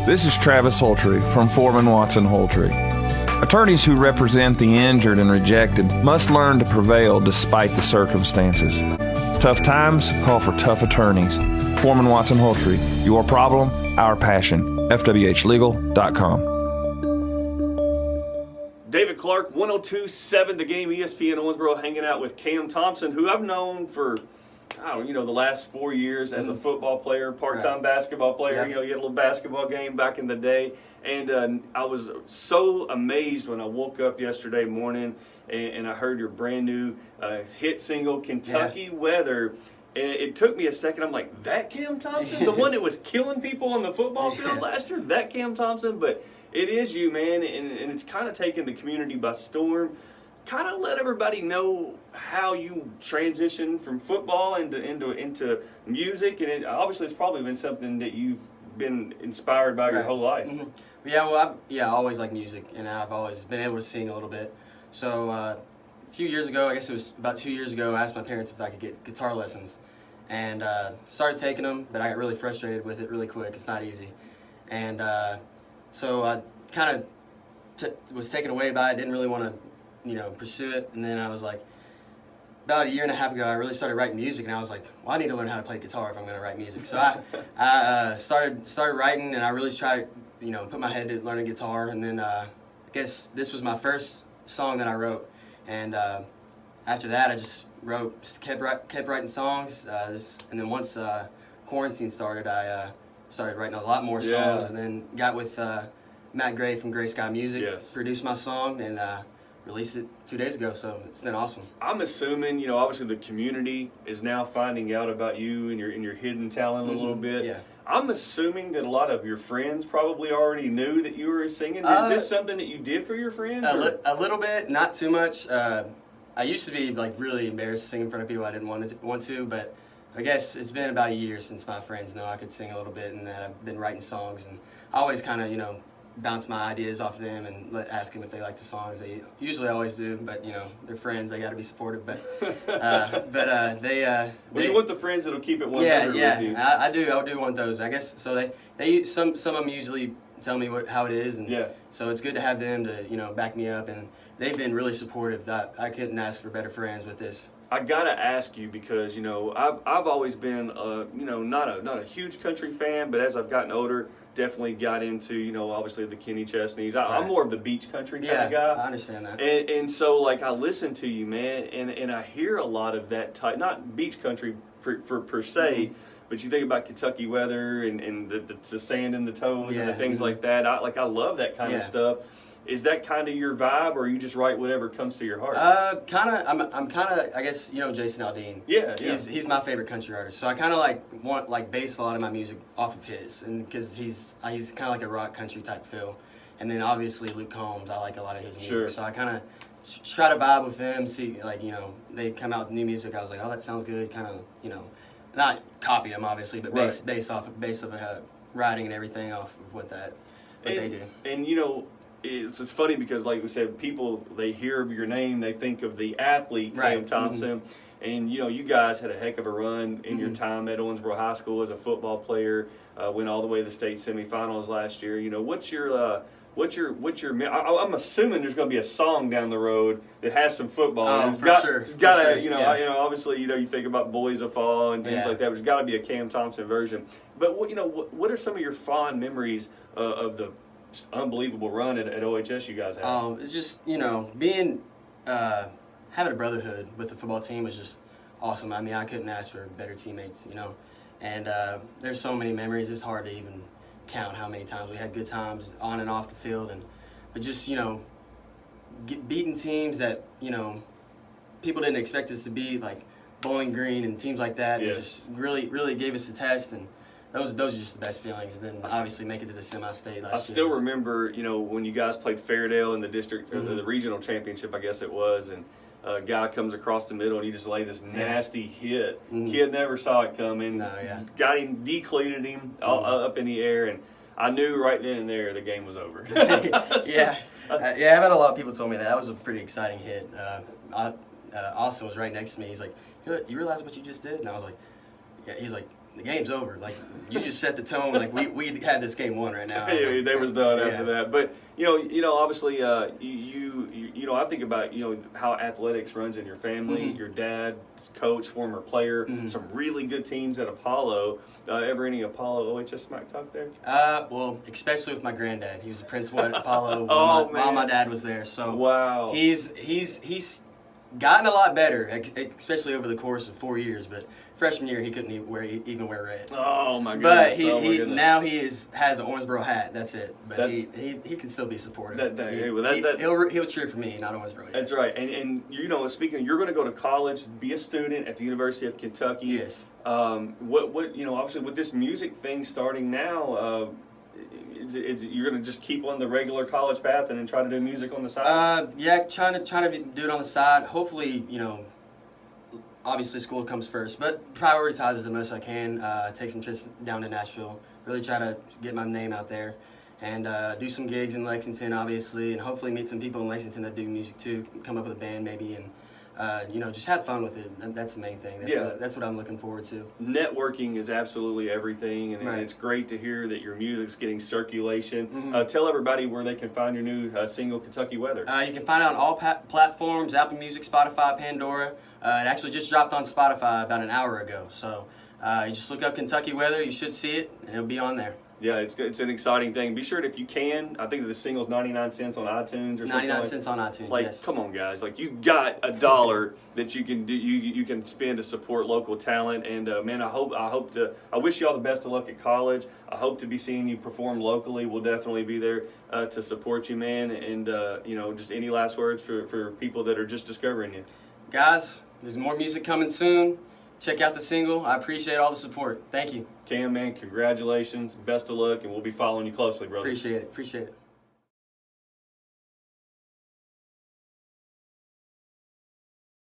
This is Travis Holtry from Foreman Watson Holtry. Attorneys who represent the injured and rejected must learn to prevail despite the circumstances. Tough times call for tough attorneys. Foreman Watson Holtry, your problem, our passion. FWHlegal.com. David Clark, 102.7 The Game, ESPN Owensboro, hanging out with Cam Thompson, who I've known for, the last 4 years as a football player, part-time basketball player. Yep. You had a little basketball game back in the day. And I was so amazed when I woke up yesterday morning and I heard your brand new hit single, Kentucky Weather. And it took me a second. I'm like, that Cam Thompson? The one that was killing people on the football field last year? That Cam Thompson? But it is you, man, and it's kind of taken the community by storm. Kind of let everybody know how you transitioned from football into music, and obviously it's probably been something that you've been inspired by your whole life. Mm-hmm. Yeah, well, I always liked music, and I've always been able to sing a little bit. So a few years ago, I guess it was about 2 years ago, I asked my parents if I could get guitar lessons, and started taking them, but I got really frustrated with it really quick. It's not easy, and so I kind of was taken away by it. Didn't really want to pursue it. And then I was like, about a year and a half ago, I really started writing music, and I was like, well, I need to learn how to play guitar if I'm going to write music. So I started writing, and I really tried to, put my head to learning guitar. And then I guess this was my first song that I wrote. And after that, I just kept writing songs. And then once quarantine started, I started writing a lot more songs, and then got with Matt Gray from Gray Sky Music, produced my song, and released it 2 days ago, so it's been awesome. I'm assuming, obviously the community is now finding out about you and your hidden talent a little bit. Yeah. I'm assuming that a lot of your friends probably already knew that you were singing. Is this something that you did for your friends? A little bit, not too much. I used to be really embarrassed to sing in front of people I didn't want to, but I guess it's been about a year since my friends know I could sing a little bit, and that I've been writing songs, and I always kind of, bounce my ideas off of them and ask them if they like the songs. They usually always do, but they're friends. They got to be supportive. But they. Well, you want the friends that'll keep it 100 with you. I do. I do want those. I guess so. They some of them usually tell me how it is, and so it's good to have them to back me up, and they've been really supportive. I couldn't ask for better friends with this. I gotta ask you because I've always been not a huge country fan, but as I've gotten older, definitely got into obviously the Kenny Chesneys. I'm more of the beach country kind of guy. I understand that. And so I listen to you, man, and I hear a lot of that type, not beach country per se, but you think about Kentucky Weather and the sand in the toes and the things like that. I love that kind of stuff. Is that kind of your vibe, or you just write whatever comes to your heart? I'm kind of, I guess, Jason Aldean. Yeah. He's my favorite country artist. So I kind of want base a lot of my music off of his, and because he's kind of like a rock country type feel. And then obviously Luke Combs, I like a lot of his music. Sure. So I kind of try to vibe with them. See, they come out with new music. I was like, oh, that sounds good. Kind of, not copy them obviously, but base of writing and everything off of what they do. And it's funny because, like we said, people, they hear your name, they think of the athlete, Cam Thompson. And, you guys had a heck of a run in your time at Owensboro High School as a football player, went all the way to the state semifinals last year. What's your I'm assuming there's going to be a song down the road that has some football. Oh, for sure. It's got to, obviously, you think about Boys of Fall and things like that, but there's got to be a Cam Thompson version. But, what are some of your fond memories of the unbelievable run at OHS you guys had? It's just being having a brotherhood with the football team was just awesome. I mean, I couldn't ask for better teammates, and there's so many memories. It's hard to even count how many times we had good times on and off the field, but just beating teams that people didn't expect us to beat, like Bowling Green and teams like that. That just really gave us a test, and those are just the best feelings. And then obviously make it to the semi-state last year. I still remember, when you guys played Fairdale in the district, or the regional championship, I guess it was, and a guy comes across the middle and you just lay this nasty hit. Kid never saw it coming. Got him, decleated him up in the air, and I knew right then and there the game was over. I've had a lot of people told me that. That was a pretty exciting hit. Austin was right next to me. He's like, you realize what you just did? And I was like, yeah. He's like, the game's over. Like, you just set the tone. Like, we had this game won right now. Yeah, they was done after Yeah. that. But obviously, I think about how athletics runs in your family. Mm-hmm. Your dad, coach, former player, some really good teams at Apollo. Ever any Apollo OHS smack talk there? Well, especially with my granddad. He was a principal at Apollo Oh, while my man. dad was there. So Wow. he's gotten a lot better, especially over the course of 4 years. But freshman year, he couldn't even wear red. Oh my But goodness! Oh, my goodness. now he has an Owensboro hat. That's it. But That's- he can still be supportive. He'll cheer for me, not Owensboro. Yet. That's right. And speaking, you're going to go to college, be a student at the University of Kentucky. Yes. Obviously with this music thing starting now, you're going to just keep on the regular college path and then try to do music on the side. Yeah, trying to do it on the side. Hopefully, obviously school comes first, but prioritize as much as I can. Take some trips down to Nashville. Really try to get my name out there, and do some gigs in Lexington, obviously, and hopefully meet some people in Lexington that do music too. Come up with a band maybe, and just have fun with it. That's the main thing. That's what I'm looking forward to. Networking is absolutely everything, and Right. it's great to hear that your music's getting circulation. Mm-hmm. Tell everybody where they can find your new single, Kentucky Weather. You can find it on all platforms: Apple Music, Spotify, Pandora. It actually just dropped on Spotify about an hour ago. So you just look up Kentucky Weather. You should see it, and it'll be on there. Yeah, it's an exciting thing. Be sure if you can, I think the single's 99 cents on iTunes or something. 99 cents on iTunes. Like, yes. come on, guys! Like, you got $1 that you can do. You can spend to support local talent. And man, I wish you all the best of luck at college. I hope to be seeing you perform locally. We'll definitely be there to support you, man. And just any last words for people that are just discovering you. Guys, there's more music coming soon. Check out the single. I appreciate all the support. Thank you. Cam, man, congratulations, best of luck, and we'll be following you closely, brother. Appreciate it.